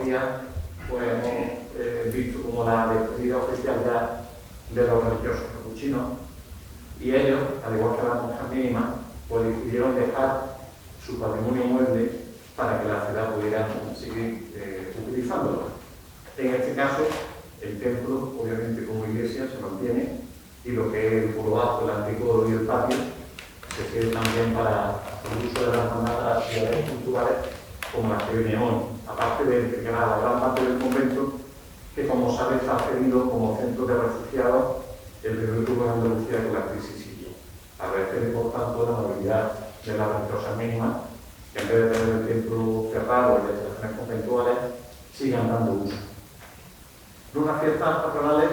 días pues, hemos visto como la despedida oficial ya de los religiosos capuchinos, y ellos, al igual que las monjas mínimas, pues decidieron dejar su patrimonio mueble para que la ciudad pudiera seguir utilizándolo. En este caso, el templo, obviamente como iglesia, se mantiene, y lo que es el forobazo, el anticoro y el patio se sirve también para el uso de las hermandades actividades culturales como las que viene hoy, aparte de que la gran parte del convento, que como sabe está cedido como centro de refugiados el primer grupo de Andalucía que la crisis siguió. Agradece por tanto la amabilidad de las religiosas mínimas, que en vez de tener el templo cerrado y las estaciones conventuales, sigan dando uso. Unas fiestas patronales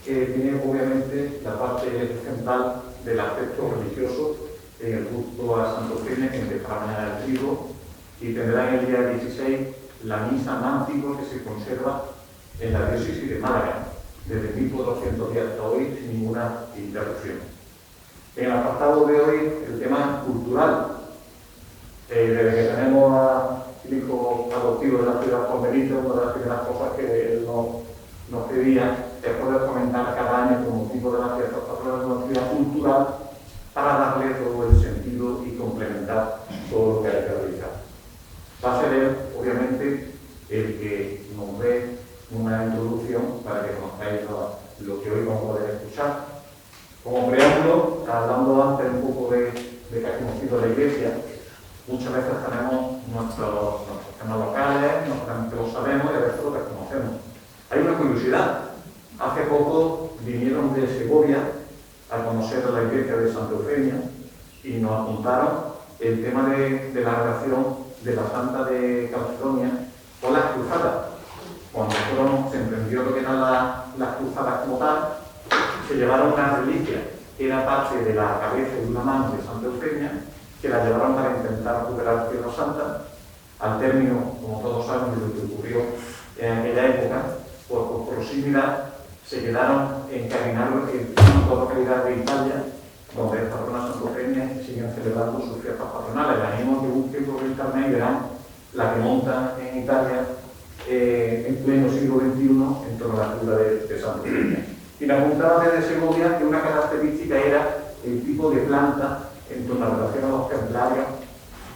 que tienen obviamente la parte central del aspecto religioso en el culto a Santo Eufemia, que empezará mañana el trigo, y tendrá en el día 16 la misa más antigua que se conserva en la diócesis de Málaga, desde 1410 hasta hoy, sin ninguna interrupción. En el apartado de hoy, el tema cultural. Desde que tenemos al hijo adoptivo de la ciudad Juan Benito, una de las primeras cosas que él nos pedía es poder comentar cada año con motivo de la fiesta patronal una actividad cultural para darle todo el sentido y complementar todo lo que hay que realizar. Va a ser él, obviamente, el que nos dé una introducción para que conozcáis lo que hoy vamos a poder escuchar. Como preámbulo, hablando antes un poco de que ha conocido la iglesia, muchas veces tenemos nuestros temas locales, que lo sabemos y a veces lo desconocemos. Hay una curiosidad. Hace poco vinieron de Segovia a conocer la iglesia de Santa Eufemia y nos apuntaron el tema de la relación de la Santa de Calcedonia con las cruzadas. Cuando se emprendió lo que eran las cruzadas como tal, se llevaron una reliquia que era parte de la cabeza de una mano de Santa Eufemia, que la llevaron para intentar recuperar Tierra Santa. Al término, como todos saben, de lo que ocurrió en aquella época, por proximidad, se quedaron encaminados en toda localidad de Italia, donde esta patrona Santa Eufemia siguen celebrando sus fiestas patronales. La animo que busquen por internet y verán la que montan en Italia en pleno siglo XXI en torno a la figura de Santa Eufemia. Y me apuntaba desde Segovia que una característica era el tipo de planta en torno a la relación a los templarios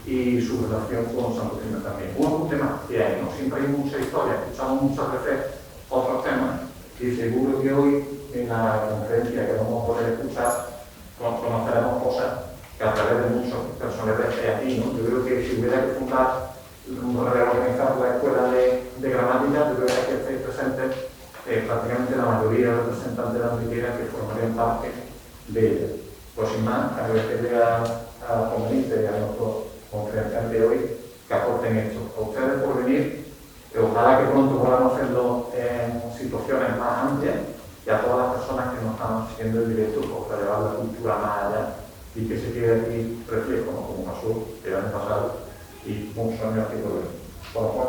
y su relación con Santa Eufemia también. Un apunte más que hay, ¿no? Siempre hay mucha historia, escuchamos muchas veces otros temas, y seguro que hoy en la conferencia que vamos a poder escuchar conoceremos cosas que a través de muchos personajes hay aquí, ¿no? Yo creo que si hubiera que fundar, reorganizar la escuela de gramática, yo creo que aquí estáis presentes prácticamente la mayoría de los representantes de la Antequera que formarían parte de ella. Pues sin más, agradecerle a Juan Benito y a nuestro conferenciante de hoy que aporten esto. A ustedes por venir, ojalá que pronto podamos hacerlo en situaciones más amplias, y a todas las personas que nos están siguiendo en directo pues, para llevar la cultura más allá y que se quede aquí reflejo, ¿no? Como pasó el año pasado y muchos años aquí por ver. Bueno, Juan.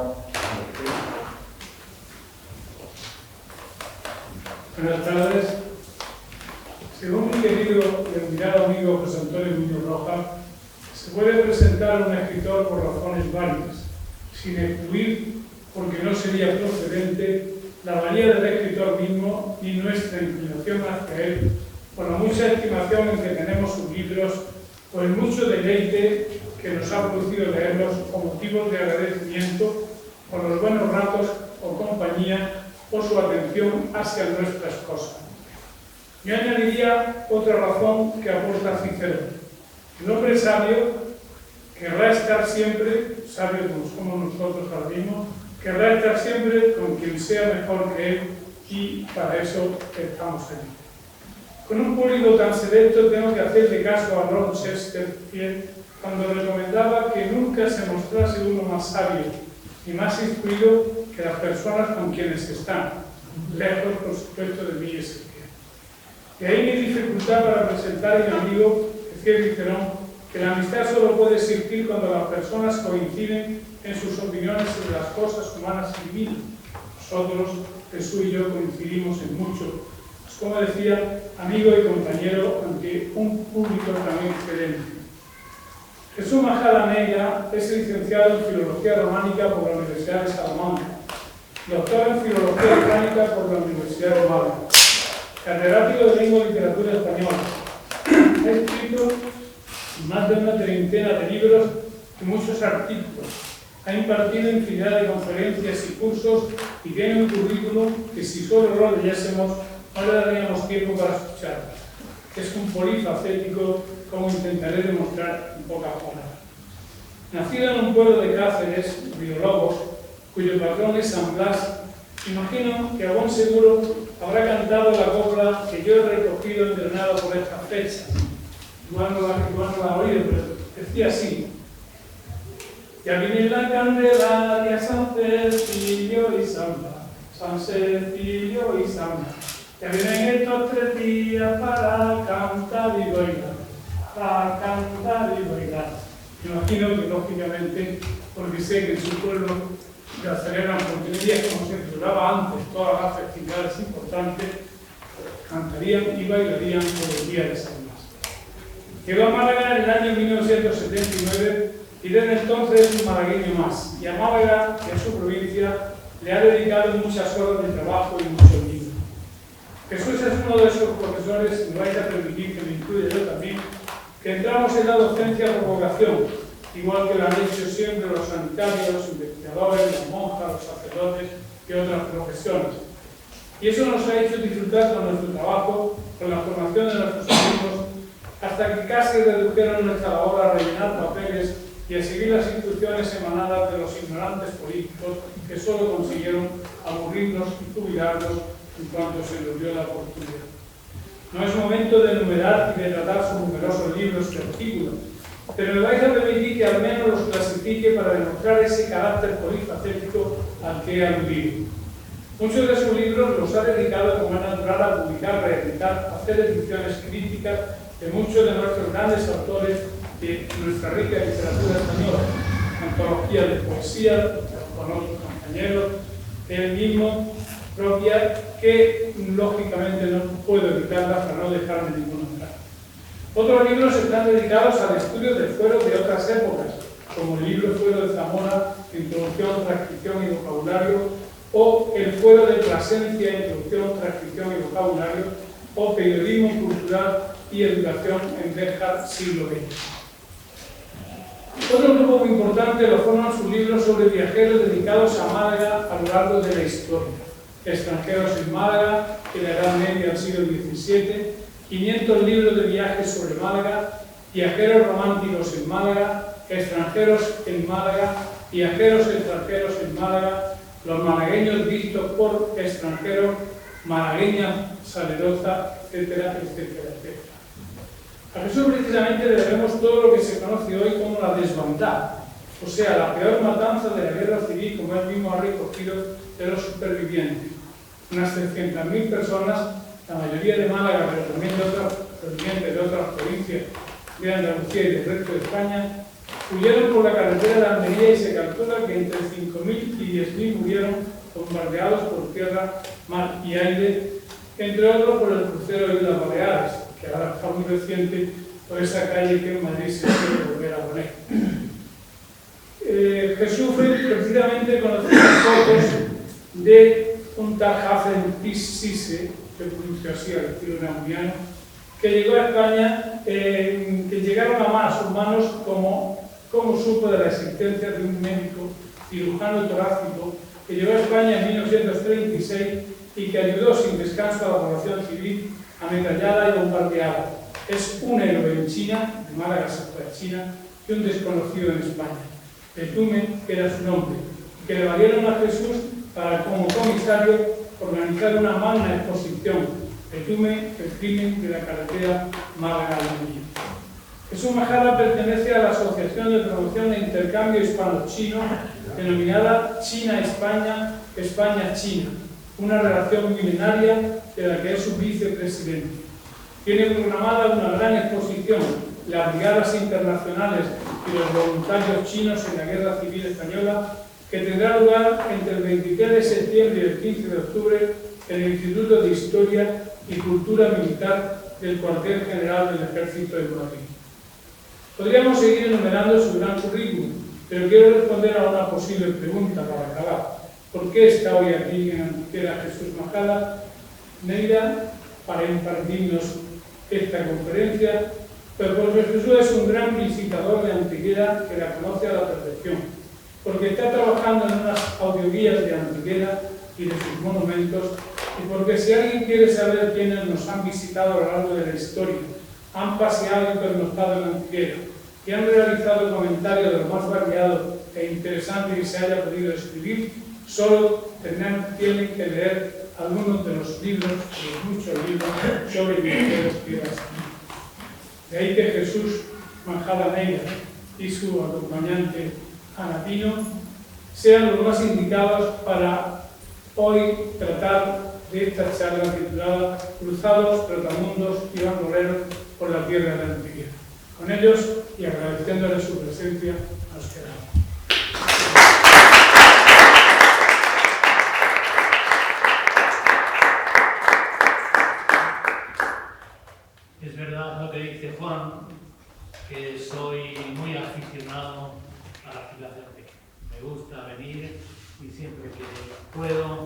Buenas tardes. Según mi querido y admirado amigo José Antonio Muñoz Rojas, se puede presentar un escritor por razones válidas, sin excluir, porque no sería procedente, la valía del escritor mismo y nuestra inclinación hacia él, por la mucha estimación en que tenemos sus libros, por el mucho deleite que nos ha producido leerlos con motivos de agradecimiento, por los buenos ratos o compañía, por su atención hacia nuestras cosas. Yo añadiría otra razón que aporta Cicero. El hombre sabio querrá estar siempre, sabio como somos nosotros ahora mismo, querrá estar siempre con quien sea mejor que él, y para eso estamos aquí. Con un público tan selecto tengo que hacerle caso a Ron Chesterfield cuando recomendaba que nunca se mostrase uno más sabio y más instruido que las personas con quienes están, lejos, por supuesto, de mí y Ezequiel. De ahí mi dificultad para presentar a mi amigo, decía Cicerón, que la amistad solo puede existir cuando las personas coinciden en sus opiniones sobre las cosas humanas y divinas. Nosotros, Jesús y yo, coincidimos en mucho, pues, como decía, amigo y compañero ante un público tan excelente. Jesús Majada Negra es licenciado en Filología Románica por la Universidad de Salamanca. doctor en Filología Hispánica por la Universidad de Málaga, catedrático de Lengua y Literatura Española. Ha escrito más de una treintena de libros y muchos artículos. Ha impartido infinidad de conferencias y cursos y tiene un currículum que, si solo lo leyésemos, no le daríamos tiempo para escuchar. Es un polifacético, como intentaré demostrar en pocas palabras. Nacido en un pueblo de Cáceres, Riolobos, cuyo patrón es San Blas, imagino que a buen seguro habrá cantado la copla que yo he recogido entrenado por estas fechas. Igual no la ha oído, pero decía así: ya viene la Candelaria, San Cecilio y San Blas, San Cecilio y San Blas. Ya vienen estos 3 días para cantar y bailar, para cantar y bailar. Me imagino que, lógicamente, porque sé que en su pueblo la celebran por 3 días, como se celebraba antes, todas las festividades importantes, cantarían y bailarían por el día de San Blas. Llegó a Málaga en el año 1979 y desde entonces es un malagueño más. Y a Málaga, que es su provincia, le ha dedicado muchas horas de trabajo y muchos libros. Jesús es uno de esos profesores, me vais a permitir que me incluya yo también, que entramos en la docencia por vocación, igual que lo han hecho siempre los sanitarios, los investigadores, las monjas, los sacerdotes y otras profesiones. Y eso nos ha hecho disfrutar con nuestro trabajo, con la formación de nuestros alumnos, hasta que casi redujeron nuestra labor a rellenar papeles y a seguir las instrucciones emanadas de los ignorantes políticos que solo consiguieron aburrirnos y jubilarnos en cuanto se les dio la oportunidad. No es momento de enumerar y de tratar sus numerosos libros y artículos, pero me vais a permitir que al menos los clasifique para demostrar ese carácter polifacético al que he aludido. Muchos de sus libros los ha dedicado como es natural a publicar, reeditar, hacer ediciones críticas de muchos de nuestros grandes autores de nuestra rica literatura española, antologías de poesía, con otros compañeros, él mismo, propia, que lógicamente no puedo editarla para no dejarme ninguna atrás. Otros libros están dedicados al estudio de fueros de otras épocas, como el libro Fuero de Zamora, Introducción, Transcripción y Vocabulario, o el Fuero de Plasencia, Introducción, Transcripción y Vocabulario, o Periodismo Cultural y Educación en Béjar, siglo XX. Otro grupo muy importante lo forman sus libros sobre viajeros dedicados a Málaga a lo largo de la historia. Extranjeros en Málaga, en la Edad Media del siglo XVII, 500 libros de viajes sobre Málaga, viajeros románticos en Málaga, extranjeros en Málaga, viajeros extranjeros en Málaga, los malagueños vistos por extranjeros, malagueña salerosa, etcétera, etcétera, etcétera. A Jesús precisamente le debemos todo lo que se conoce hoy como la desbandada, o sea, la peor matanza de la guerra civil, como él mismo ha recogido, de los supervivientes. Unas 300.000 personas, la mayoría de Málaga, pero también de otras provenientes de otras provincias de Andalucía y del resto de España, huyeron por la carretera de Almería y se calcula que entre 5.000 y 10.000 murieron bombardeados por tierra, mar y aire, entre otros por el crucero de Islas Baleares, que ahora está muy reciente por esa calle que en Madrid se quiere volver a poner. Jesús fue precisamente conocido fotos de un tal Hafen Sisse, que pronunció así al estilo namuniano, que llegó a España, que llegaron a sus manos como supo de la existencia de un médico cirujano torácico que llegó a España en 1936 y que ayudó sin descanso a la población civil ametrallada y bombardeada. Es un héroe en China, de Málaga hasta China, y un desconocido en España. Betume, que era su nombre, y que le valieron a Jesús para, como comisario, organizar una magna exposición, Betume, el crimen de la carretera Málaga-Almería. Jesús Majada pertenece a la Asociación de Promoción e Intercambio Hispano-Chino, denominada China-España, España-China, una relación milenaria de la que es su vicepresidente. Tiene programada una gran exposición, las Brigadas Internacionales y los voluntarios chinos en la Guerra Civil Española, que tendrá lugar entre el 23 de septiembre y el 15 de octubre en el Instituto de Historia y Cultura Militar del Cuartel General del Ejército de Madrid. Podríamos seguir enumerando su gran currículum, pero quiero responder a una posible pregunta para acabar. ¿Por qué está hoy aquí en Antequera Jesús Majada Neira para impartirnos esta conferencia? Pero porque Jesús es un gran visitador de Antequera que la conoce a la perfección, porque está trabajando en unas audioguías de Antequera y de sus monumentos, y porque si alguien quiere saber quiénes nos han visitado a lo largo de la historia, han paseado y pernoctado en Antequera, y han realizado comentarios de lo más variado e interesante que se haya podido escribir, solo tienen que leer algunos de los libros, de los muchos libros sobre viajeros tierras. De ahí que Jesús Majada Neira y su acompañante Ana Pino sean los más indicados para hoy tratar de esta charla titulada Cruzados, Trotamundos y Bandoleros por la tierra de Antequera. Con ellos y agradeciéndoles su presencia, nos quedamos. Es verdad lo que dice Juan, que soy muy aficionado a la ciudad de Antequera. Me gusta venir y siempre que puedo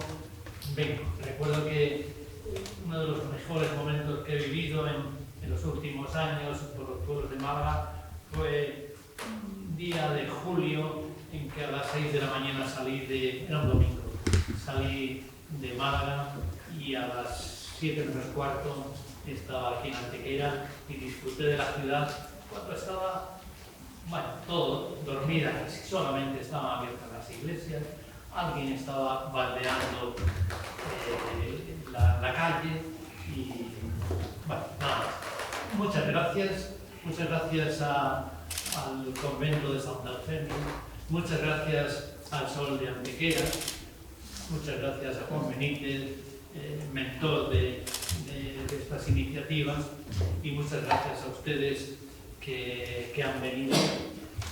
vengo. Recuerdo que uno de los mejores momentos que he vivido en los últimos años por los pueblos de Málaga fue un día de julio en que a las 6 de la mañana era un domingo, salí de Málaga y a las 7 menos cuarto estaba aquí en Antequera y disfruté de la ciudad cuando estaba, bueno, todo dormida, casi solamente estaban abiertas las iglesias, alguien estaba baldeando la calle y, bueno, nada más. Muchas gracias al convento de Santa Eufemia, muchas gracias al Sol de Antequera, muchas gracias a Juan Benítez, mentor de estas iniciativas, y muchas gracias a ustedes que han venido.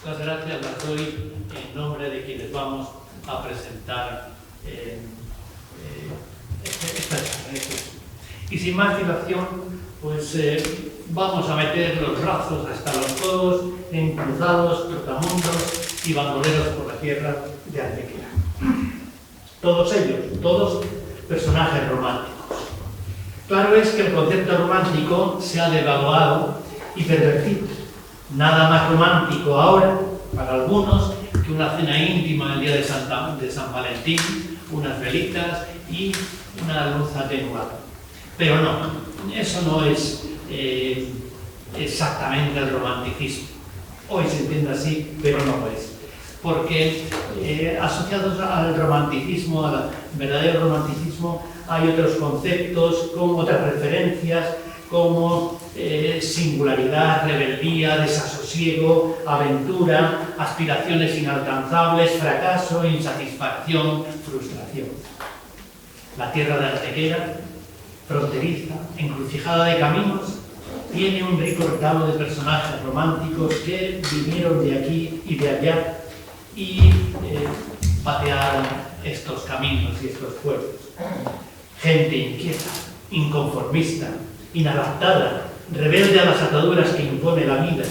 Las gracias las doy en nombre de quienes vamos a presentar esta charla. Y sin más dilación, pues vamos a meter los brazos hasta los codos en Cruzados, Trotamundos y Bandoleros por la tierra de Antequera. Todos ellos, todos personajes románticos. Claro es que el concepto romántico se ha devaluado y pervertido. Nada más romántico ahora, para algunos, que una cena íntima el día de San Valentín, unas velitas y una luz atenuada. Pero no, eso no es exactamente el romanticismo. Hoy se entiende así, pero no lo es. Porque asociados al romanticismo, al verdadero romanticismo, hay otros conceptos, como otras referencias, como singularidad, rebeldía, desasosiego, aventura, aspiraciones inalcanzables, fracaso, insatisfacción, frustración. La tierra de Antequera, fronteriza, encrucijada de caminos, tiene un rico retablo de personajes románticos que vinieron de aquí y de allá y patearon estos caminos y estos pueblos. Gente inquieta, inconformista, inadaptada, rebelde a las ataduras que impone la vida,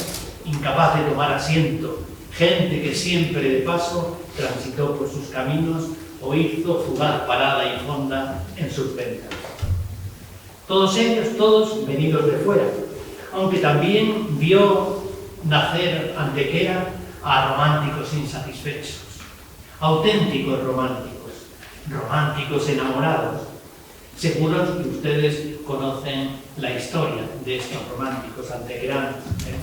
incapaz de tomar asiento, gente que siempre de paso transitó por sus caminos o hizo fugaz parada y fonda en sus ventas. Todos ellos, todos venidos de fuera, aunque también vio nacer Antequera a románticos insatisfechos, auténticos románticos, románticos enamorados. Seguro que ustedes conocen la historia de estos románticos antequeranos, ¿eh?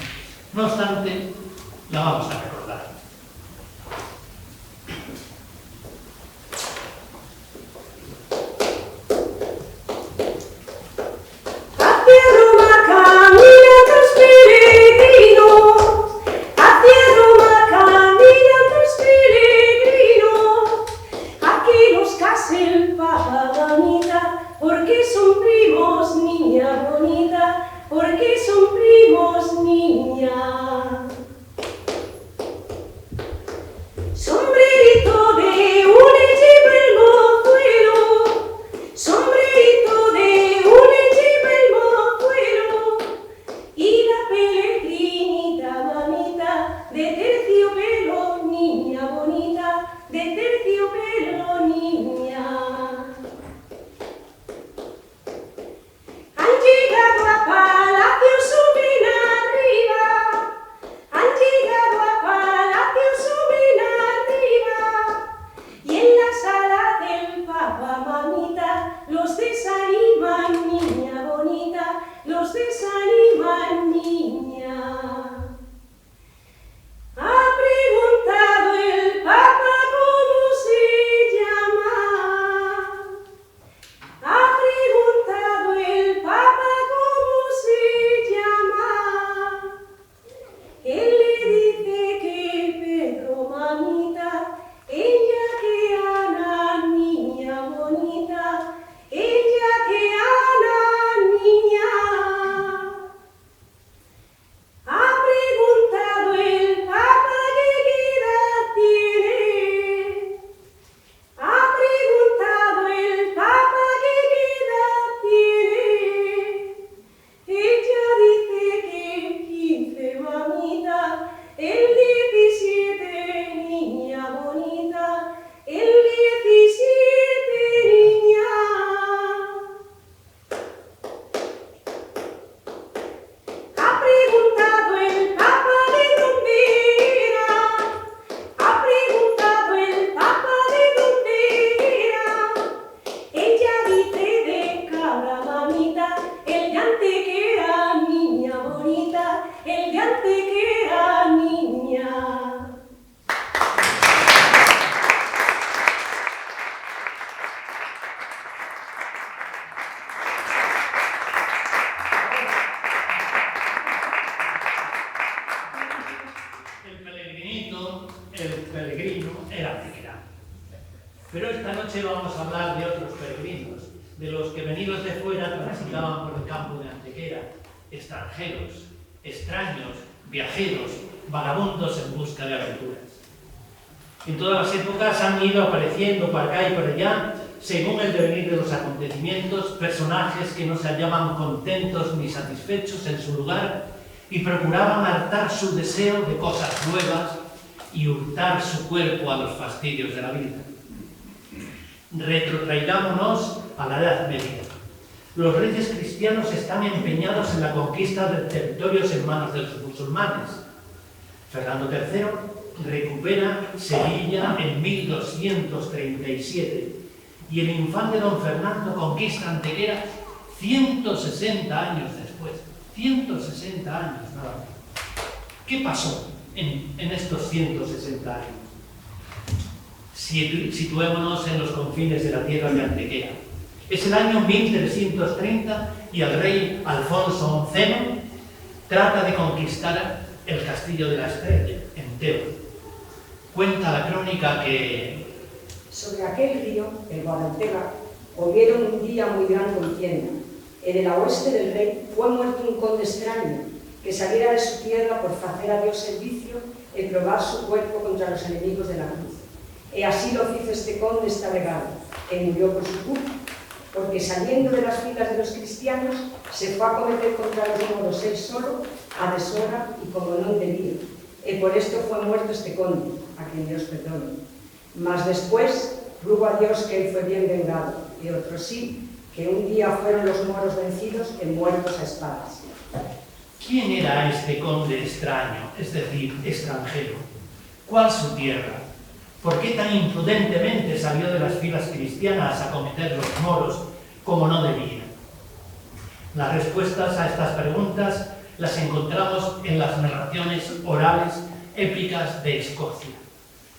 No obstante, la vamos a recordar. Porque son primos, niña. peregrino era Antequera. Pero esta noche vamos a hablar de otros peregrinos, de los que venidos de fuera transitaban por el campo de Antequera, extranjeros, extraños, viajeros, vagabundos en busca de aventuras. En todas las épocas han ido apareciendo por acá y por allá, según el devenir de los acontecimientos, personajes que no se hallaban contentos ni satisfechos en su lugar y procuraban hartar su deseo de cosas nuevas y hurtar su cuerpo a los fastidios de la vida. Retrotraigámonos a la Edad Media. Los reyes cristianos están empeñados en la conquista de territorios en manos de los musulmanes. Fernando III recupera Sevilla en 1237 y el infante don Fernando conquista Antequera 160 años después. 160 años nada más. ¿Qué pasó en estos 160 años? Situémonos en los confines de la tierra de Antequera. Es el año 1330 y el rey Alfonso XI trata de conquistar el castillo de la Estrella, en Teba. Cuenta la crónica que sobre aquel río, el Guadaltega, hubieron un día muy gran contienda. En el oeste del rey fue muerto un conde extraño que saliera de su tierra por hacer a Dios servicio y probar su cuerpo contra los enemigos de la cruz. Y así lo hizo este conde esta vegada, que murió por su culpa, porque saliendo de las filas de los cristianos se fue a cometer contra los moros él solo, a deshora y como no debía. Y por esto fue muerto este conde, a quien Dios perdone. Mas después ruego a Dios que él fue bien vengado, y otro sí, que un día fueron los moros vencidos y muertos a espadas. ¿quién era este conde extraño, es decir, extranjero? ¿Cuál su tierra? ¿Por qué tan imprudentemente salió de las filas cristianas a cometer los moros como no debía? Las respuestas a estas preguntas las encontramos en las narraciones orales épicas de Escocia.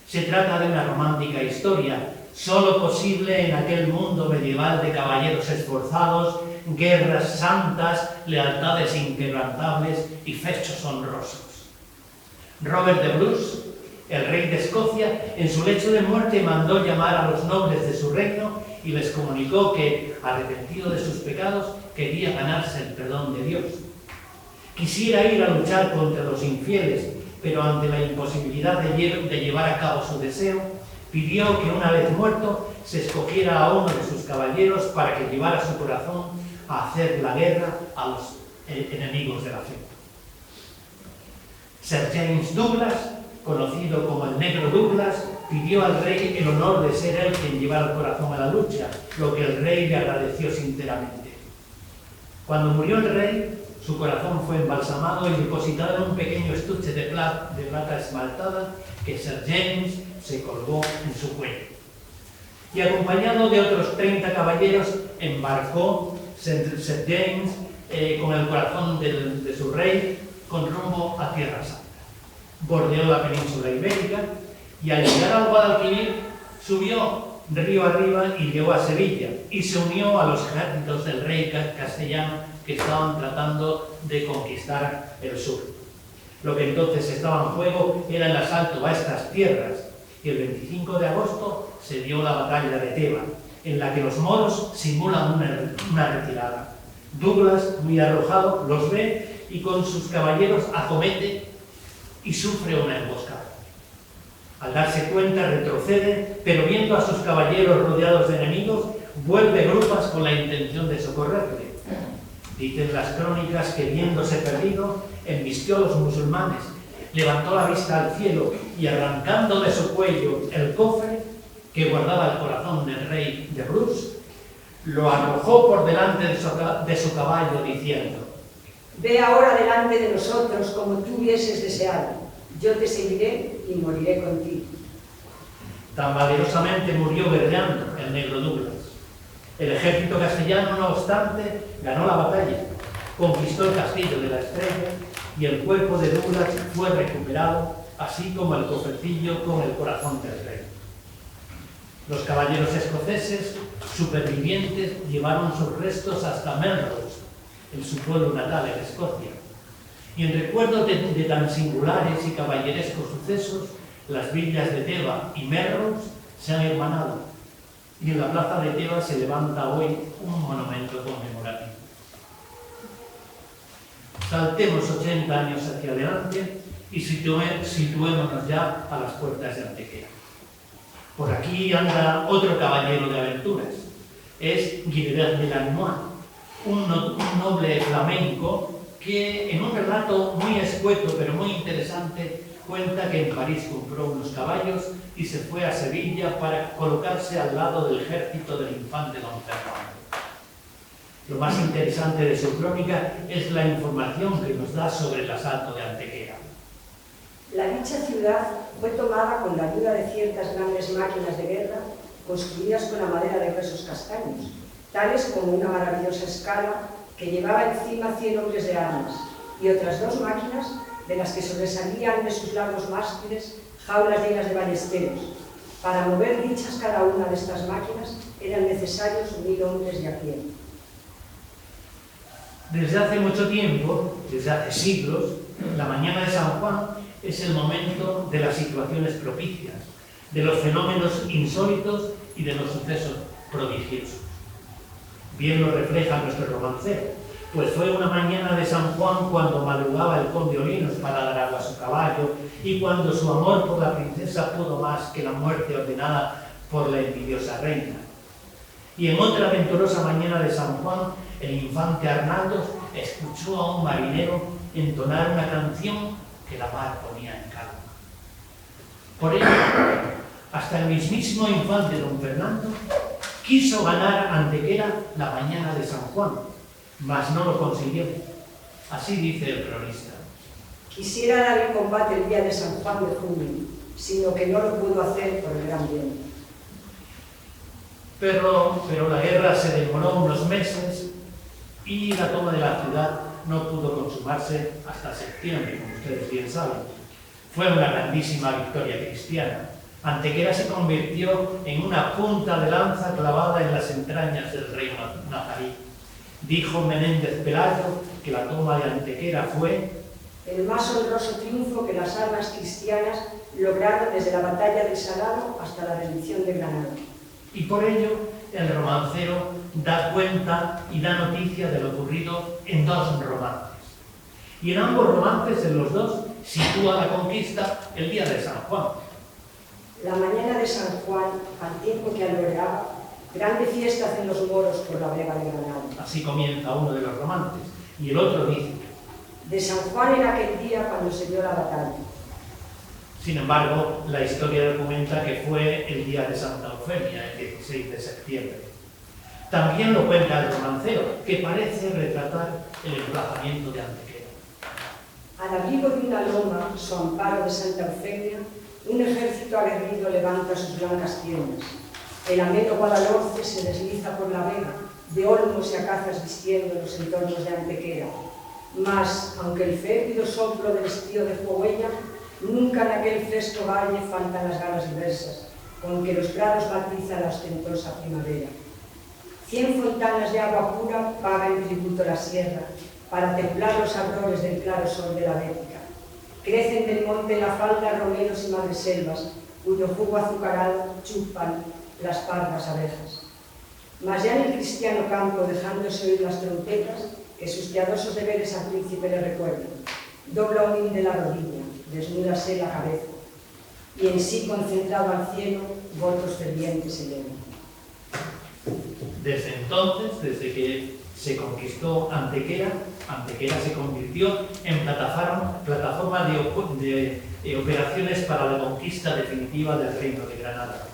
Se trata de una romántica historia, sólo posible en aquel mundo medieval de caballeros esforzados, guerras santas, lealtades inquebrantables y fechos honrosos. Robert de Bruce, el rey de Escocia, en su lecho de muerte mandó llamar a los nobles de su reino y les comunicó que, arrepentido de sus pecados, quería ganarse el perdón de Dios. Quisiera ir a luchar contra los infieles, pero ante la imposibilidad de llevar a cabo su deseo, pidió que una vez muerto se escogiera a uno de sus caballeros para que llevara su corazón a hacer la guerra a los enemigos de la fe. Sir James Douglas, conocido como el Negro Douglas, pidió al rey el honor de ser él quien llevara el corazón a la lucha, lo que el rey le agradeció sinceramente. Cuando murió el rey, su corazón fue embalsamado y depositado en un pequeño estuche de plata esmaltada que Sir James se colgó en su cuello. Y acompañado de otros 30 caballeros, embarcó Sir James con el corazón de su rey con rumbo a Tierra Santa. Bordeó la península ibérica y al llegar al Guadalquivir subió río arriba y llegó a Sevilla y se unió a los ejércitos del rey castellano que estaban tratando de conquistar el sur. Lo que entonces estaba en juego era el asalto a estas tierras y el 25 de agosto se dio la batalla de Teba, en la que los moros simulan una retirada. Douglas, muy arrojado, los ve y con sus caballeros acomete y sufre una emboscada. Al darse cuenta retrocede, pero viendo a sus caballeros rodeados de enemigos, vuelve grupas con la intención de socorrerle. Dicen las crónicas que viéndose perdido, embistió a los musulmanes, levantó la vista al cielo y arrancando de su cuello el cofre que guardaba el corazón del rey de Bruce, lo arrojó por delante de su caballo diciendo: Ve ahora delante de nosotros como tú hubieses deseado. Yo te seguiré y moriré contigo. Tan valerosamente murió guerreando el Negro Douglas. El ejército castellano, no obstante, ganó la batalla, conquistó el castillo de la Estrella y el cuerpo de Douglas fue recuperado, así como el cofrecillo con el corazón del rey. Los caballeros escoceses supervivientes llevaron sus restos hasta Melrose, en su pueblo natal en Escocia. Y en recuerdo de tan singulares y caballerescos sucesos, las villas de Teba y Merros se han hermanado y en la plaza de Teba se levanta hoy un monumento conmemorativo. Saltemos 80 años hacia adelante y situémonos ya a las puertas de Antequera. Por aquí anda otro caballero de aventuras. Es Guilbert de Lannoy, un noble flamenco que en un relato muy escueto pero muy interesante cuenta que en París compró unos caballos y se fue a Sevilla para colocarse al lado del ejército del infante don Fernando. Lo más interesante de su crónica es la información que nos da sobre el asalto de Antequera. La dicha ciudad fue tomada con la ayuda de ciertas grandes máquinas de guerra construidas con la madera de gruesos castaños, tales como una maravillosa escala que llevaba encima 100 hombres de armas y otras 2 máquinas de las que sobresalían de sus largos mástiles jaulas llenas de ballesteros. Para mover dichas cada una de estas máquinas eran necesarios 1000 hombres de a pie. Desde hace mucho tiempo, desde hace siglos, la mañana de San Juan es el momento de las situaciones propicias, de los fenómenos insólitos y de los sucesos prodigiosos. Bien lo refleja nuestro romancero, pues fue una mañana de San Juan cuando madrugaba el conde Olinos para dar agua a su caballo y cuando su amor por la princesa pudo más que la muerte ordenada por la envidiosa reina. Y en otra aventurosa mañana de San Juan, el infante Arnaldo escuchó a un marinero entonar una canción que la mar ponía en calma. Por ello, hasta el mismísimo infante don Fernando quiso ganar Antequera la mañana de San Juan, mas no lo consiguió. Así dice el cronista. Quisiera dar el combate el día de San Juan de junio, sino que no lo pudo hacer por el gran viento. Pero la guerra se demoró unos meses y la toma de la ciudad no pudo consumarse hasta septiembre, como ustedes bien saben. Fue una grandísima victoria cristiana. Antequera se convirtió en una punta de lanza clavada en las entrañas del reino nazarí. Dijo Menéndez Pelayo que la toma de Antequera fue el más honroso triunfo que las armas cristianas lograron desde la batalla del Salado hasta la rendición de Granada. Y por ello el romancero da cuenta y da noticia de lo ocurrido en 2 romances. Y en ambos romances, en los 2, sitúa la conquista el día de San Juan. La mañana de San Juan, al tiempo que albergaba, grande fiesta hacen los moros por la brega de Granada. Así comienza uno de los romances. Y el otro dice: de San Juan era aquel día cuando se dio la batalla. Sin embargo, la historia documenta que fue el día de Santa Eufemia, el 16 de septiembre. También lo cuenta el romancero, que parece retratar el emplazamiento de Antequera. Al abrigo de una loma, su amparo de Santa Eufemia, un ejército aguerrido levanta sus blancas tiendas. El ameno Guadalhorce se desliza por la vega, de olmos y acazas vistiendo los entornos de Antequera. Mas, aunque el fétido soplo del estío de Huella, nunca en aquel fresco valle faltan las galas diversas, con que los prados matiza la ostentosa primavera. 100 fontanas de agua pura paga en tributo la sierra, para templar los ardores del claro sol de la Bética. Crecen del monte en la falda romeros y madreselvas, cuyo jugo azucarado chupan las pardas abejas. Mas ya en el cristiano campo, dejándose oír las trompetas, que sus piadosos deberes al príncipe le recuerdan, dobla humilde la rodilla, desnúdase la cabeza, y en sí concentrado al cielo, votos fervientes elevan. Desde entonces, desde que se conquistó Antequera, Antequera se convirtió en plataforma de operaciones para la conquista definitiva del reino de Granada.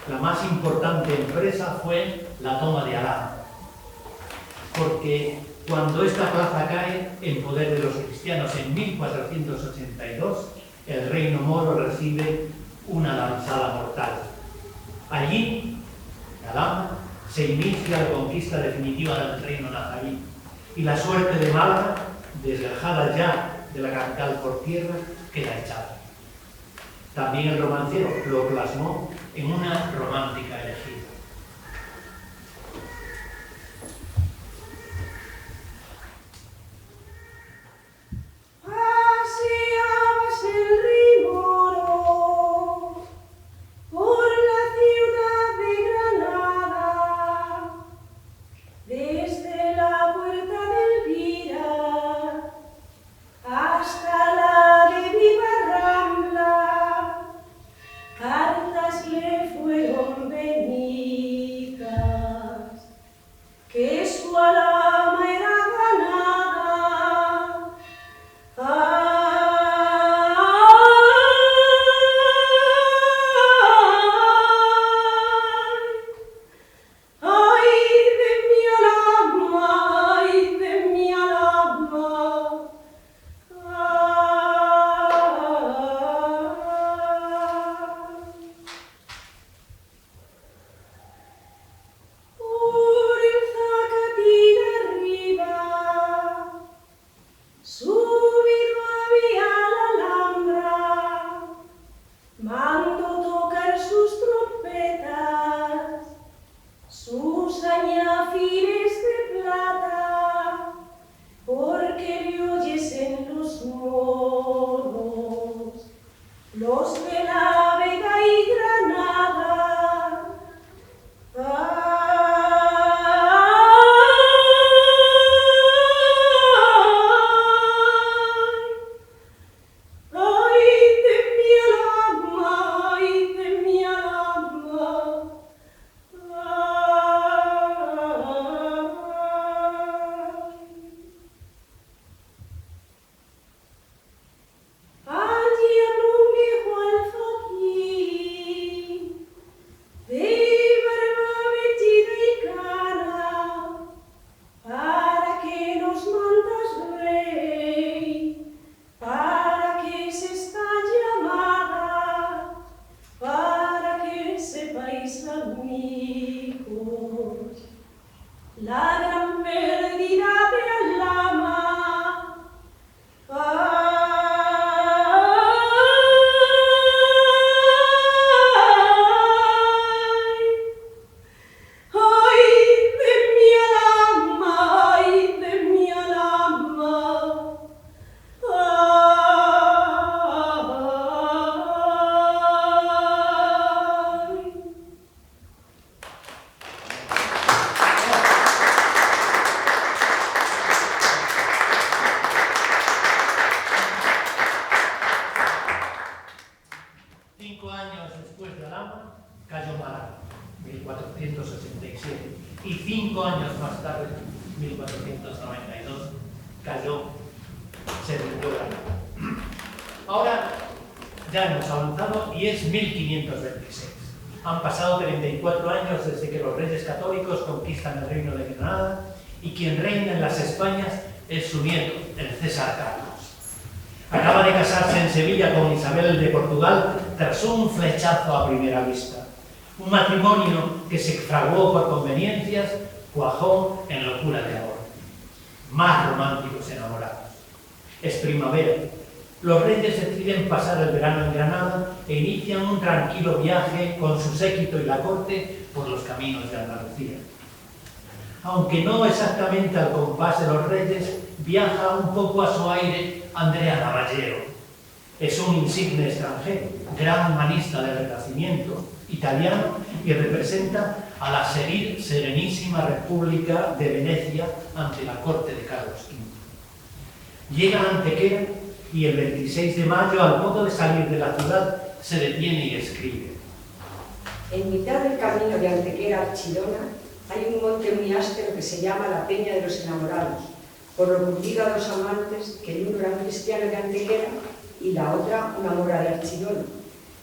La más importante empresa fue la toma de Alhama, porque cuando esta plaza cae en poder de los cristianos en 1482, el reino moro recibe una lanzada mortal. Allí, en Alhama, se inicia la conquista definitiva del reino nazarí y la suerte de Málaga, desgajada ya de la capital por tierra, queda echada. También el romancero lo plasmó en una romántica elegida. Paseabas el río Moro palabras le fueron benitas, que su alma era ganada. Ay, de mi alma, ay, de mi alma. Por el Zacatín arriba, subido había la Alhambra, mando tocar sus trompetas, sus añafines de plata, porque le oyesen los moros, los de la Vega y Granada. Ay, de mi alma, ay, de mi alma. Allí habló un viejo alfaquí, de barba metida y cana, ¿para qué nos mandas, rey? ¿Para qué es esta llamada? Para que sepáis, amigos, la gran pérdida de Alhama. Ay, de mi alma, ay, de mi alma. Ay. Cinco años después de Alhama cayó Málaga, 1487, y 5 años más tarde, 1492, cayó, se rindió Granada. Ahora ya hemos avanzado y es 1526. Han pasado 34 años desde que los reyes católicos conquistan el reino de Granada y quien reina en las Españas es su nieto, el César Carlos. Acaba de casarse en Sevilla con Isabel de Portugal tras un flechazo a primera vista. Un matrimonio que se fraguó por conveniencias, cuajó en locura de amor. Más románticos enamorados. Es primavera. Los reyes deciden pasar el verano en Granada e inician un tranquilo viaje con su séquito y la corte por los caminos de Andalucía. Aunque no exactamente al compás de los reyes, viaja un poco a su aire Andrea Navallero. Es un insigne extranjero, gran humanista del Renacimiento italiano y representa a la serenísima República de Venecia ante la corte de Carlos V. Llega a Antequera y el 26 de mayo, al modo de salir de la ciudad, se detiene y escribe. En mitad del camino de Antequera a Archidona hay un monte muy áspero que se llama la Peña de los Enamorados, por lo que obliga a dos amantes, que el uno era un cristiano de Antequera y la otra una mora de Archidona,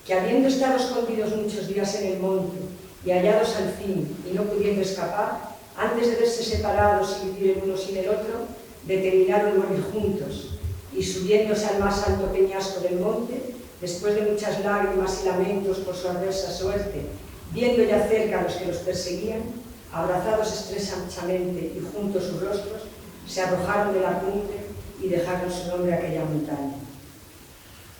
que habiendo estado escondidos muchos días en el monte y hallados al fin y no pudiendo escapar, antes de verse separados y vivir el uno sin el otro, determinaron morir juntos y subiéndose al más alto peñasco del monte, después de muchas lágrimas y lamentos por su adversa suerte, viendo ya cerca a los que los perseguían, abrazados estrechamente y juntos sus rostros, se arrojaron de la cumbre y dejaron su nombre a aquella montaña.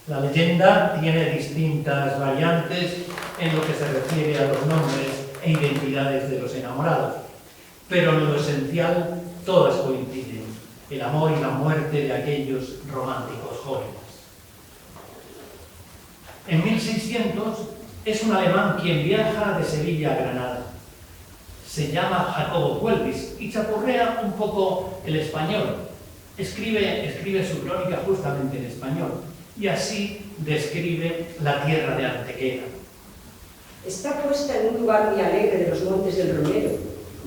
La leyenda tiene distintas variantes en lo que se refiere a los nombres e identidades de los enamorados, pero en lo esencial todas coinciden, el amor y la muerte de aquellos románticos jóvenes. En 1600 es un alemán quien viaja de Sevilla a Granada. Se llama Jacobo Cuelvis y chapurrea un poco el español. Escribe su crónica justamente en español y así describe la tierra de Antequera. Está puesta en un lugar muy alegre de los montes del Romero,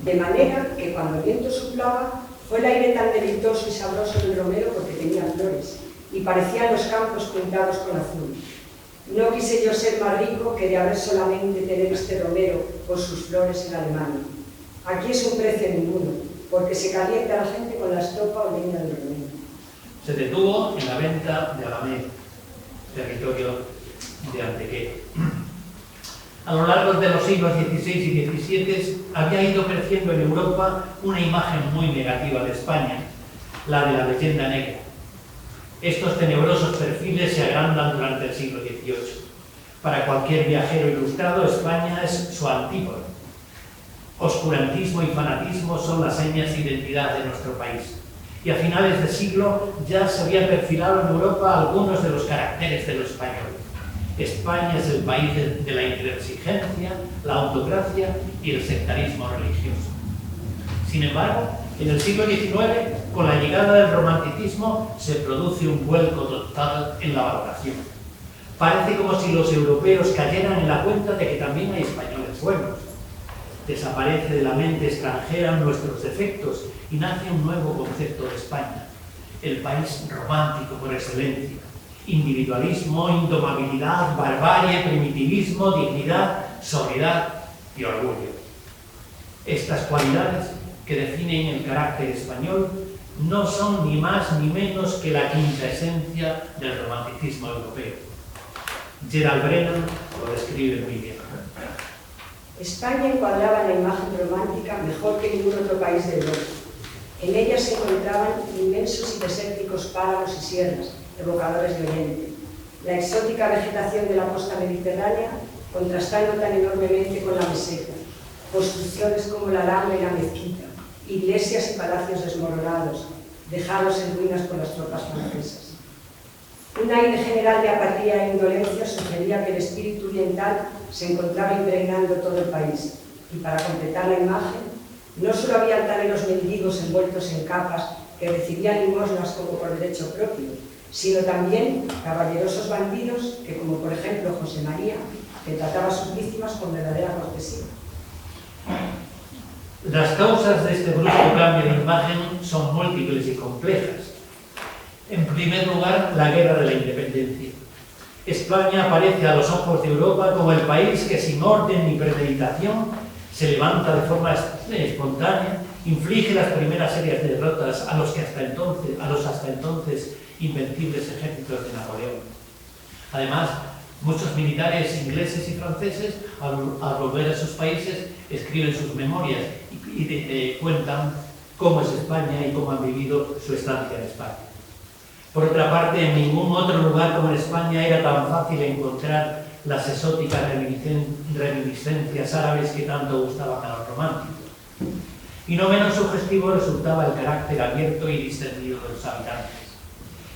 de manera que cuando el viento soplaba fue el aire tan deleitoso y sabroso del Romero porque tenía flores y parecían los campos pintados con azul. No quise yo ser más rico que de haber solamente tener este Romero por sus flores en Alemania. Aquí es un precio ninguno, porque se calienta la gente con la estopa o leña del Romero. Se detuvo en la venta de Alameda, territorio de Antequera. A lo largo de los siglos XVI y XVII había ido creciendo en Europa una imagen muy negativa de España, la de la leyenda negra. Estos tenebrosos perfiles se agrandan durante el siglo XVIII. Para cualquier viajero ilustrado, España es su antípoda. Oscurantismo y fanatismo son las señas de identidad de nuestro país. Y a finales de siglo ya se habían perfilado en Europa algunos de los caracteres de lo español. España es el país de la intransigencia, la autocracia y el sectarismo religioso. Sin embargo, en el siglo XIX, con la llegada del romanticismo, se produce un vuelco total en la valoración. Parece como si los europeos cayeran en la cuenta de que también hay españoles buenos. Desaparece de la mente extranjera nuestros defectos y nace un nuevo concepto de España, el país romántico por excelencia. Individualismo, indomabilidad, barbarie, primitivismo, dignidad, sobriedad y orgullo. Estas cualidades que definen el carácter español no son ni más ni menos que la quinta esencia del romanticismo europeo. Gerald Brennan lo describe muy bien. España encuadraba la imagen romántica mejor que ningún otro país de Europa. En ella se encontraban inmensos y desérticos páramos y sierras, evocadores de Oriente. La exótica vegetación de la costa mediterránea, contrastando tan enormemente con la meseta. Construcciones como la Alhambra y la Mezquita, iglesias y palacios desmoronados, dejados en ruinas por las tropas francesas. Un aire general de apatía e indolencia sugería que el espíritu oriental se encontraba impregnando todo el país. Y para completar la imagen, no solo había altaneros mendigos envueltos en capas que recibían limosnas como por derecho propio, sino también caballerosos bandidos que, como por ejemplo José María, que trataba a sus víctimas con verdadera cortesía. Las causas de este brusco cambio de imagen son múltiples y complejas. En primer lugar, la guerra de la independencia. España aparece a los ojos de Europa como el país que sin orden ni premeditación se levanta de forma espontánea, inflige las primeras serias derrotas a los hasta entonces invencibles ejércitos de Napoleón. Además, muchos militares ingleses y franceses, al volver a sus países, escriben sus memorias y cuentan cómo es España y cómo han vivido su estancia en España. Por otra parte, en ningún otro lugar como en España era tan fácil encontrar las exóticas reminiscencias árabes que tanto gustaban a los románticos. Y no menos sugestivo resultaba el carácter abierto y distendido de los habitantes.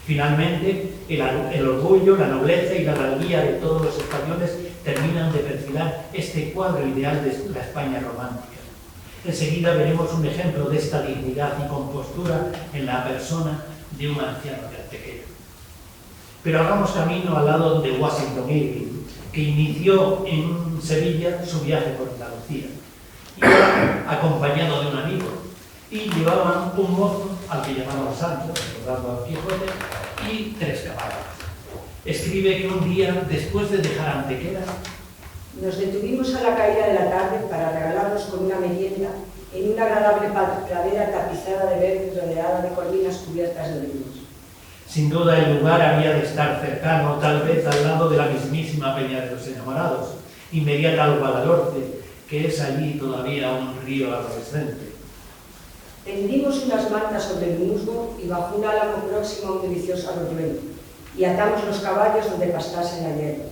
Finalmente, el orgullo, la nobleza y la valía de todos los españoles terminan de perfilar este cuadro ideal de la España romántica. Enseguida veremos un ejemplo de esta dignidad y compostura en la persona de un anciano de Antequera. Pero hagamos camino al lado de Washington Irving, que inició en Sevilla su viaje por Andalucía, acompañado de un amigo, y llevaban un mozo al que llamaban Sancho, recordando a Don Quijote, y 3 caballos. Escribe que un día, después de dejar Antequera, nos detuvimos a la caída de la tarde para regalarnos con una merienda en una agradable pradera tapizada de verde rodeada de colinas cubiertas de olinos. Sin duda el lugar había de estar cercano, tal vez al lado de la mismísima Peña de los Enamorados, inmediata al Guadalhorce, que es allí todavía un río adolescente. Tendimos unas mantas sobre el musgo y bajo un álamo próximo a un delicioso arroyuelo, y atamos los caballos donde pastasen la hierba.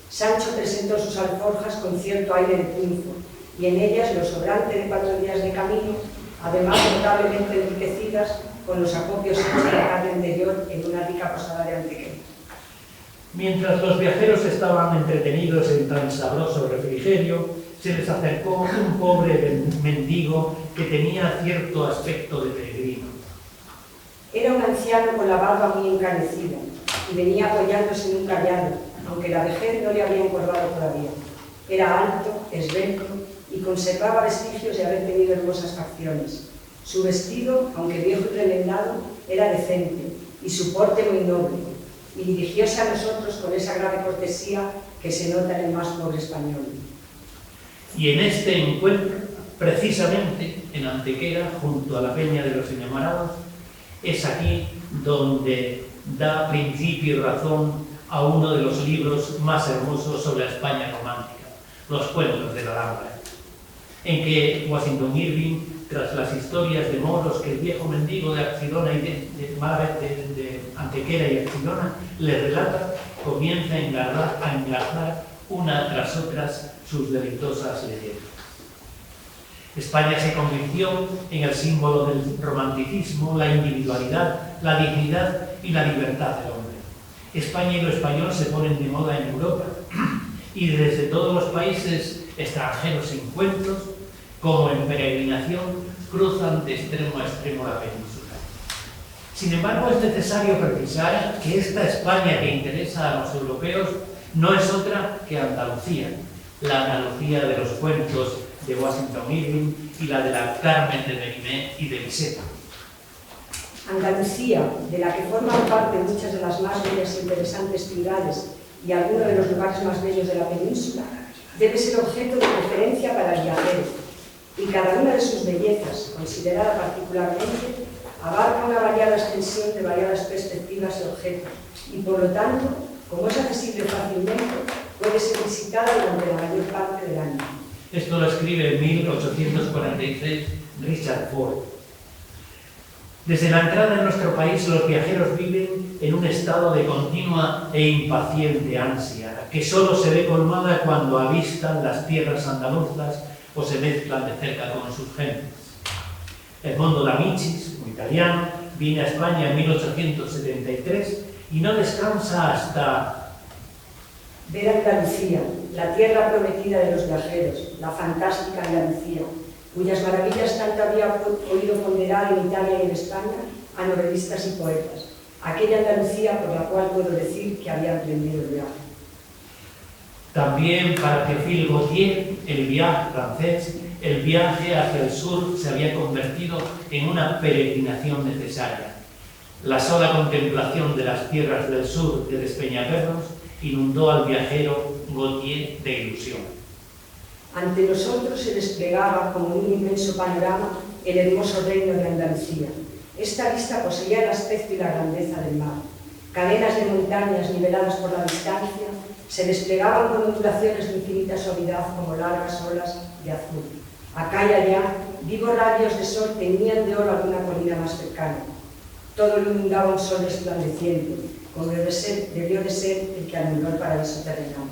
Sancho presentó sus alforjas con cierto aire de triunfo, y en ellas lo sobrante de 4 días de camino, además notablemente enriquecidas con los acopios hechos de la tarde anterior en una rica posada de Antequera. Mientras los viajeros estaban entretenidos en tan sabroso refrigerio, se les acercó un pobre mendigo que tenía cierto aspecto de peregrino. Era un anciano con la barba muy encanecida y venía apoyándose en un cayado, aunque la vejez no le había encorvado todavía. Era alto, esbelto y conservaba vestigios de haber tenido hermosas facciones. Su vestido, aunque viejo y remendado, era decente y su porte muy noble, y dirigióse a nosotros con esa grave cortesía que se nota en el más pobre español. Y en este encuentro, precisamente en Antequera, junto a la Peña de los Enamorados, es aquí donde da principio y razón a uno de los libros más hermosos sobre la España romántica, Los cuentos de la Alhambra, en que Washington Irving, tras las historias de moros que el viejo mendigo de Archidona y de Antequera y Archidona le relata, comienza a engarzar una tras otras sus delitosas leyendas. España se convirtió en el símbolo del romanticismo, la individualidad, la dignidad y la libertad del hombre. España y lo español se ponen de moda en Europa y desde todos los países extranjeros encuentros, como en peregrinación, cruzan de extremo a extremo la península. Sin embargo, es necesario precisar que esta España que interesa a los europeos no es otra que Andalucía, la Andalucía de los cuentos de Washington Irving y la de la Carmen de Mérimée y de Bizet. Andalucía, de la que forman parte muchas de las más bellas e interesantes ciudades y algunos de los lugares más bellos de la península, debe ser objeto de preferencia para el viajero, y cada una de sus bellezas, considerada particularmente, abarca una variada extensión de variadas perspectivas y objetos, y por lo tanto, como es accesible fácilmente, puede ser visitada durante la mayor parte del año. Esto lo escribe en 1846 Richard Ford. Desde la entrada en nuestro país, los viajeros viven en un estado de continua e impaciente ansia, que solo se ve colmada cuando avistan las tierras andaluzas o se mezclan de cerca con sus gentes. Edmondo D'Amicis, un italiano, viene a España en 1873 y no descansa hasta ver Andalucía, la tierra prometida de los viajeros, la fantástica Andalucía, cuyas maravillas tanto había oído ponderar en Italia y en España a novelistas y poetas, aquella Andalucía por la cual puedo decir que había emprendido el viaje. También para Théophile Gautier, el viaje francés, el viaje hacia el sur se había convertido en una peregrinación necesaria. La sola contemplación de las tierras del sur de Despeñaperros inundó al viajero Gautier de ilusión. Ante nosotros se desplegaba como un inmenso panorama el hermoso reino de Andalucía. Esta vista poseía el aspecto y la grandeza del mar. Cadenas de montañas niveladas por la distancia se desplegaban con ondulaciones de infinita suavidad como largas olas de azul. Acá y allá, vivos rayos de sol teñían de oro alguna colina más cercana. Todo lo inundaba un sol resplandeciente, como debió de ser el que alumbró el paraíso terrenal.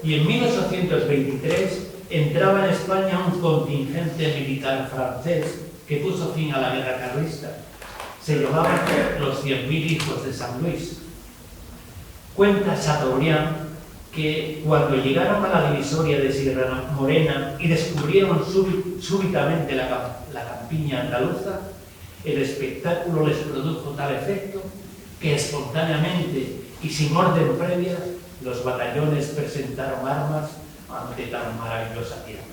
Y en 1823 entraba en España un contingente militar francés que puso fin a la guerra carlista. Se llamaban los 100.000 hijos de San Luis. Cuenta Chateaubriand que cuando llegaron a la divisoria de Sierra Morena y descubrieron súbitamente la campiña andaluza, el espectáculo les produjo tal efecto que espontáneamente y sin orden previa los batallones presentaron armas ante tan maravillosa tierra.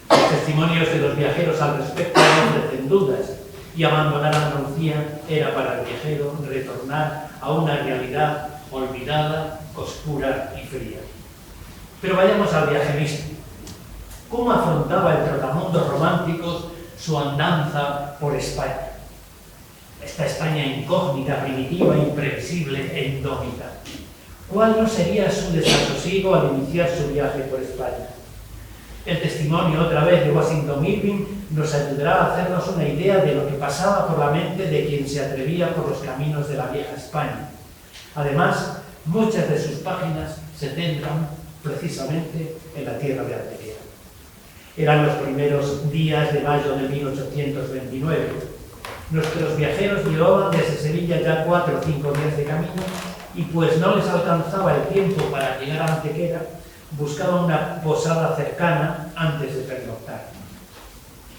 Los testimonios de los viajeros al respecto no ofrecen dudas, y abandonar Andalucía era para el viajero retornar a una realidad olvidada, oscura y fría. Pero vayamos al viaje mismo. ¿Cómo afrontaba el trotamundos románticos su andanza por España? Esta España incógnita, primitiva, imprevisible e indómita. ¿Cuál no sería su desasosiego al iniciar su viaje por España? El testimonio, otra vez, de Washington Irving nos ayudará a hacernos una idea de lo que pasaba por la mente de quien se atrevía por los caminos de la vieja España. Además, muchas de sus páginas se centran precisamente en la tierra de Antequera. Eran los primeros días de mayo de 1829. Nuestros viajeros llevaban desde Sevilla ya 4 o 5 días de camino y pues no les alcanzaba el tiempo para llegar a Antequera, buscaban una posada cercana antes de pernoctar.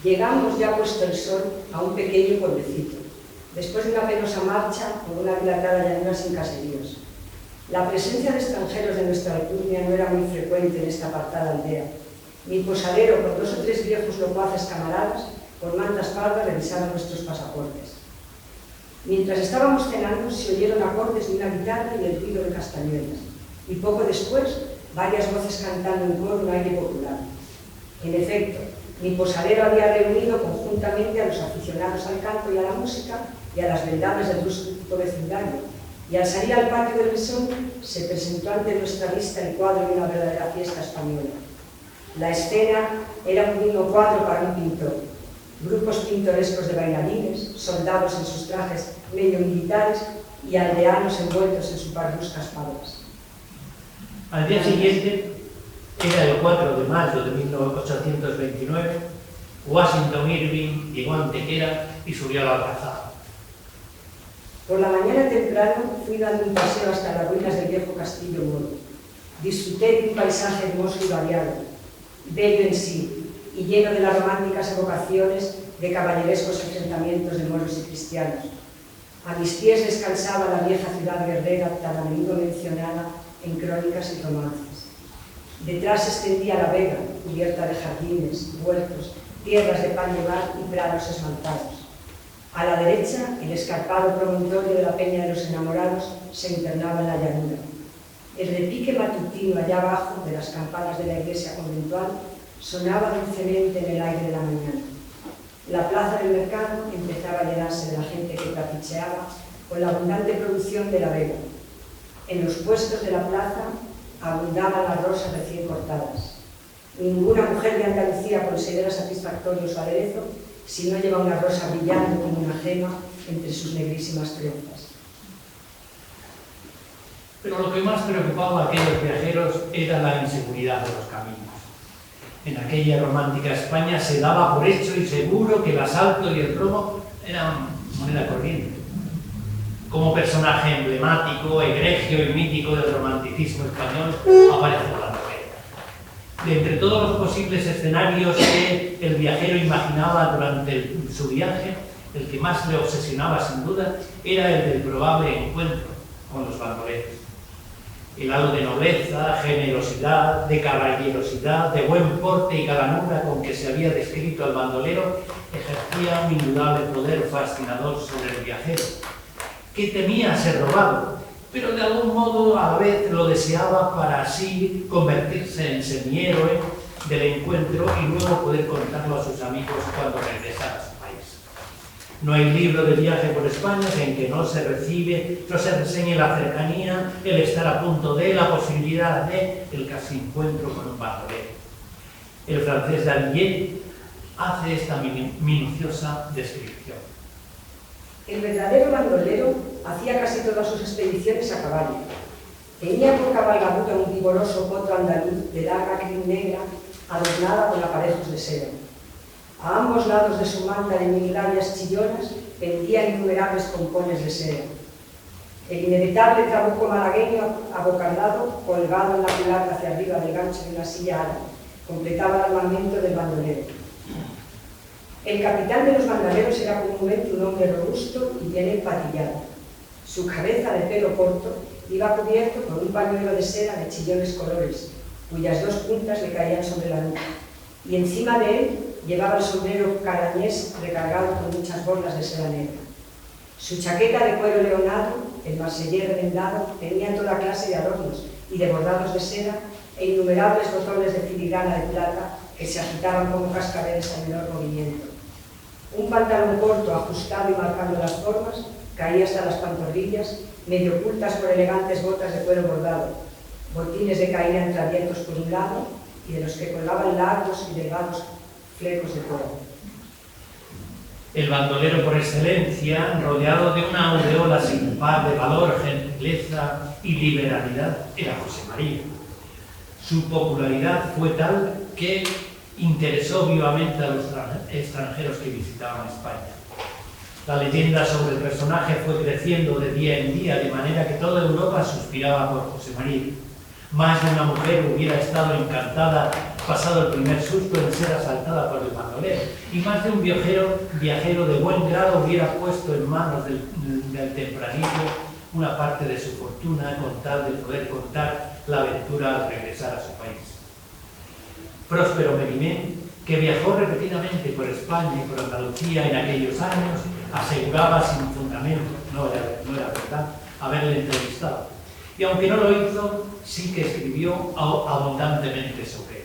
Llegamos, ya puesto el sol, a un pequeño pueblecito, después de una penosa marcha por una dilatada llanura sin caseríos. La presencia de extranjeros de nuestra alcurnia no era muy frecuente en esta apartada aldea. Mi posadero, con 2 o 3 viejos locuaces camaradas, con mantas pardas revisaban nuestros pasaportes. Mientras estábamos cenando, se oyeron acordes de una guitarra y el ruido de castañuelas, y poco después, varias voces cantando en coro un aire popular. En efecto, mi posadero había reunido conjuntamente a los aficionados al canto y a la música y a las beldades del rústico vecindario, y al salir al patio del mesón se presentó ante nuestra vista el cuadro de una verdadera fiesta española. La escena era un digno cuadro para un pintor. Grupos pintorescos de bailarines, soldados en sus trajes medio militares y aldeanos envueltos en sus parduscas faldas. Al día siguiente, era el 4 de mayo de 1829, Washington Irving llegó a Antequera y subió a la Alcazaba. Por la mañana temprano fui dando un paseo hasta las ruinas del viejo castillo moro. Disfruté de un paisaje hermoso y variado, bello en sí, y lleno de las románticas evocaciones de caballerescos enfrentamientos de moros y cristianos. A mis pies descansaba la vieja ciudad guerrera tan a menudo mencionada en crónicas y romances. Detrás se extendía la vega, cubierta de jardines, huertos, tierras de pan de mar y prados esmaltados. A la derecha, el escarpado promontorio de la Peña de los Enamorados se internaba en la llanura. El repique matutino allá abajo de las campanas de la iglesia conventual sonaba dulcemente en el aire de la mañana. La plaza del mercado empezaba a llenarse de la gente que trapicheaba con la abundante producción de la vega. En los puestos de la plaza abundaban las rosas recién cortadas. Ninguna mujer de Andalucía considera satisfactorio su aderezo si no lleva una rosa brillando como una gema entre sus negrísimas trenzas. Pero lo que más preocupaba a aquellos viajeros era la inseguridad de los caminos. En aquella romántica España se daba por hecho y seguro que el asalto y el robo eran moneda corriente. Como personaje emblemático, egregio y mítico del romanticismo español aparece la novela. De entre todos los posibles escenarios que el viajero imaginaba durante su viaje, el que más le obsesionaba sin duda era el del probable encuentro con los bandoleros. El halo de nobleza, generosidad, de caballerosidad, de buen porte y galanura con que se había descrito al bandolero ejercía un indudable poder fascinador sobre el viajero, que temía ser robado, pero de algún modo a la vez lo deseaba para así convertirse en semihéroe del encuentro y luego poder contarlo a sus amigos cuando regresara a su país. No hay libro de viaje por España en que no se reseñe la cercanía, el estar a punto de, la posibilidad de, el casi encuentro con un bandolero. El francés Davillier hace esta minuciosa descripción. El verdadero bandolero hacía casi todas sus expediciones a caballo. Tenía por cabalgadura un vigoroso potro andaluz de larga crin negra adornada con aparejos de seda. A ambos lados de su manta de minglavias chillonas pendían innumerables pompones de seda. El inevitable trabuco malagueño abocardado, colgado en la culata hacia arriba del gancho de una silla árabe, completaba el armamento del bandolero. El capitán de los bandoleros era comúnmente un hombre robusto y bien empatillado. Su cabeza de pelo corto iba cubierto con un pañuelo de seda de chillones colores, cuyas 2 puntas le caían sobre la nuca, y encima de él llevaba el sombrero carañés recargado con muchas borlas de seda negra. Su chaqueta de cuero leonado, el marsellés remendado, tenía toda clase de adornos y de bordados de seda e innumerables botones de filigrana de plata que se agitaban como cascabeles al menor movimiento. Un pantalón corto, ajustado y marcando las formas, caía hasta las pantorrillas, medio ocultas por elegantes botas de cuero bordado, botines de caída entre abiertos por un lado y de los que colgaban largos y delgados flecos de cuero. El bandolero por excelencia, rodeado de una aureola sin par de valor, gentileza y liberalidad, era José María. Su popularidad fue tal que interesó vivamente a los extranjeros que visitaban España. La leyenda sobre el personaje fue creciendo de día en día, de manera que toda Europa suspiraba por José María. Más de una mujer hubiera estado encantada, pasado el primer susto, en ser asaltada por el bandolero, y más de un viajero de buen grado hubiera puesto en manos del tempranillo una parte de su fortuna con tal de poder contar la aventura al regresar a su país. Próspero Mérimée, que viajó repetidamente por España y por Andalucía en aquellos años, aseguraba sin fundamento, no era verdad, haberle entrevistado. Y aunque no lo hizo, sí que escribió abundantemente sobre él.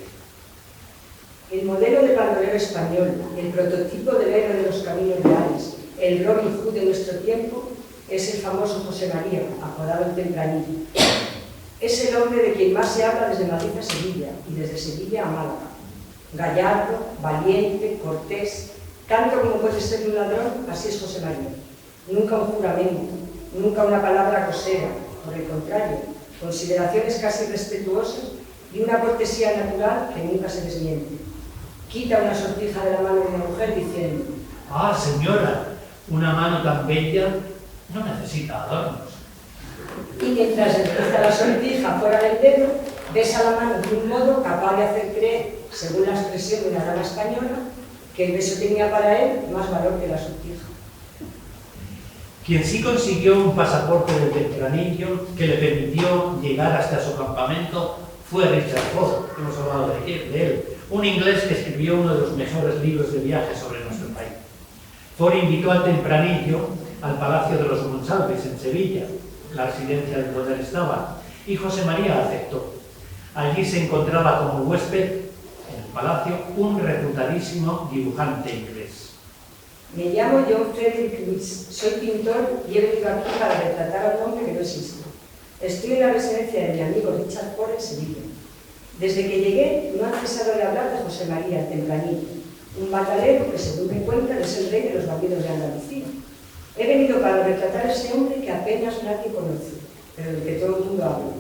El modelo de bandolero español, el prototipo del héroe de los caminos reales, el Robin Hood de nuestro tiempo, es el famoso José María, apodado el Tempranillo. Es el hombre de quien más se habla desde Madrid a Sevilla y desde Sevilla a Málaga. Gallardo, valiente, cortés, tanto como puede ser un ladrón, así es José María. Nunca un juramento, nunca una palabra grosera, por el contrario, consideraciones casi respetuosas y una cortesía natural que nunca se desmiente. Quita una sortija de la mano de una mujer diciendo: «Ah, señora, una mano tan bella no necesita adornos». Y mientras empieza la sortija fuera del dedo, besa la mano de un modo capaz de hacer creer, según la expresión de una dama española, que el beso tenía para él más valor que la sortija. Quien sí consiguió un pasaporte del Tempranillo que le permitió llegar hasta su campamento fue Richard Ford, hemos hablado de él, un inglés que escribió uno de los mejores libros de viaje sobre nuestro país. Ford invitó al Tempranillo al Palacio de los Monsalves en Sevilla, la residencia de donde él estaba, y José María aceptó. Allí se encontraba como huésped, en el palacio, un reputadísimo dibujante inglés. Me llamo John Frederick Lewis, soy pintor y he venido aquí para retratar a un hombre que no existe. Estoy en la residencia de mi amigo Richard Ford en Sevilla. Desde que llegué no han cesado de hablar de José María, el Tempranillo, un bandolero que, según me cuentan, es el rey de los bandidos de Andalucía. He venido para retratar a ese hombre que apenas nadie conoce, pero del que todo el mundo habla.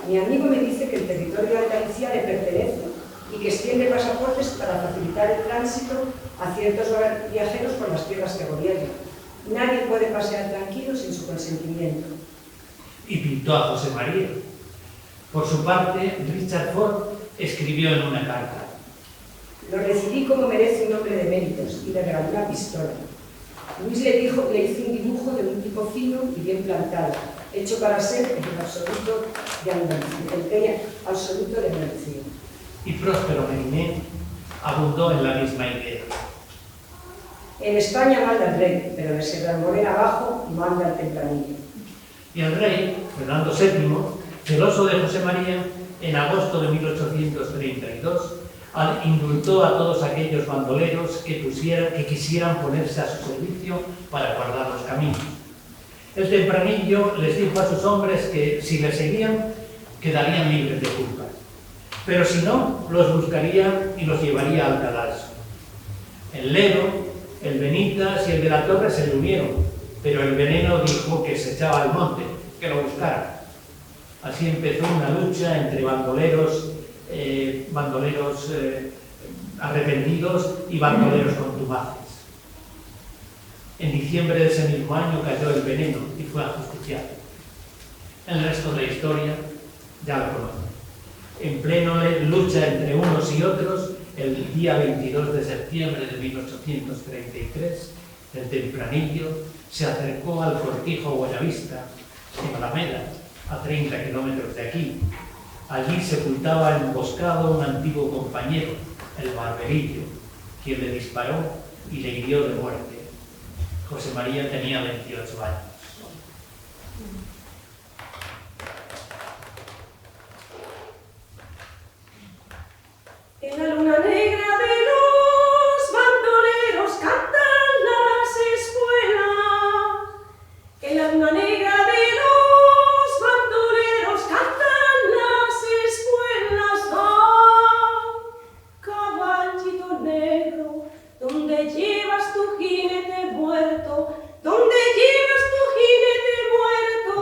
Mi amigo me dice que el territorio de Andalucía le pertenece y que extiende pasaportes para facilitar el tránsito a ciertos viajeros por las tierras que gobierna. Nadie puede pasear tranquilo sin su consentimiento. Y pintó a José María. Por su parte, Richard Ford escribió en una carta: Lo recibí como merece un hombre de méritos y le regaló una pistola. Luis le hizo un dibujo de un tipo fino y bien plantado, hecho para ser el absoluto de Andalucía, el rey absoluto de Andalucía. Y Próspero Mérimée abundó en la misma idea. En España manda el rey, pero en Serralmorena abajo manda el Tempranillo. Y el rey, Fernando VII, celoso de José María, en agosto de 1832, indultó a todos aquellos bandoleros que quisieran ponerse a su servicio para guardar los caminos. El Tempranillo les dijo a sus hombres que, si le seguían, quedarían libres de culpa, pero si no, los buscaría y los llevaría al cadalso. El Lero, el Benitas y el de la Torre se le unieron, pero el Veneno dijo que se echaba al monte, que lo buscara. Así empezó una lucha entre bandoleros arrepentidos y bandoleros contumaces. En diciembre de ese mismo año cayó el Veneno y fue ajusticiado. El resto de la historia ya lo conocen. En pleno lucha entre unos y otros, el día 22 de septiembre de 1833, el Tempranillo se acercó al cortijo Buenavista, en Alameda, a 30 kilómetros de aquí. Allí sepultaba emboscado un antiguo compañero, el Barberillo, quien le disparó y le hirió de muerte. José María tenía 28 años. En la luna negra de los bandoleros cantan las espuelas. En la luna negra de los bandoleros cantan las espuelas. Ah, caballito negro, ¿dónde llevas tu jinete muerto? ¿Dónde llevas tu jinete muerto?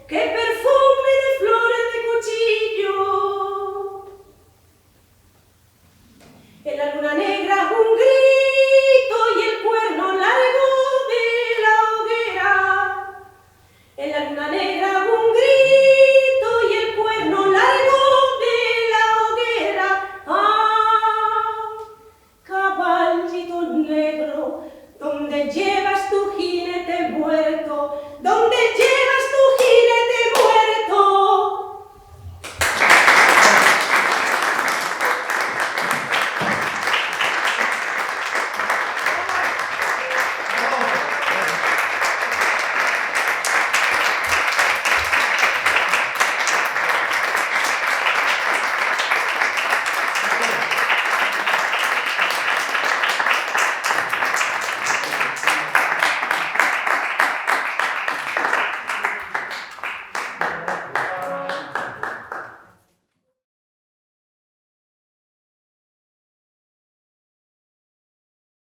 que perfume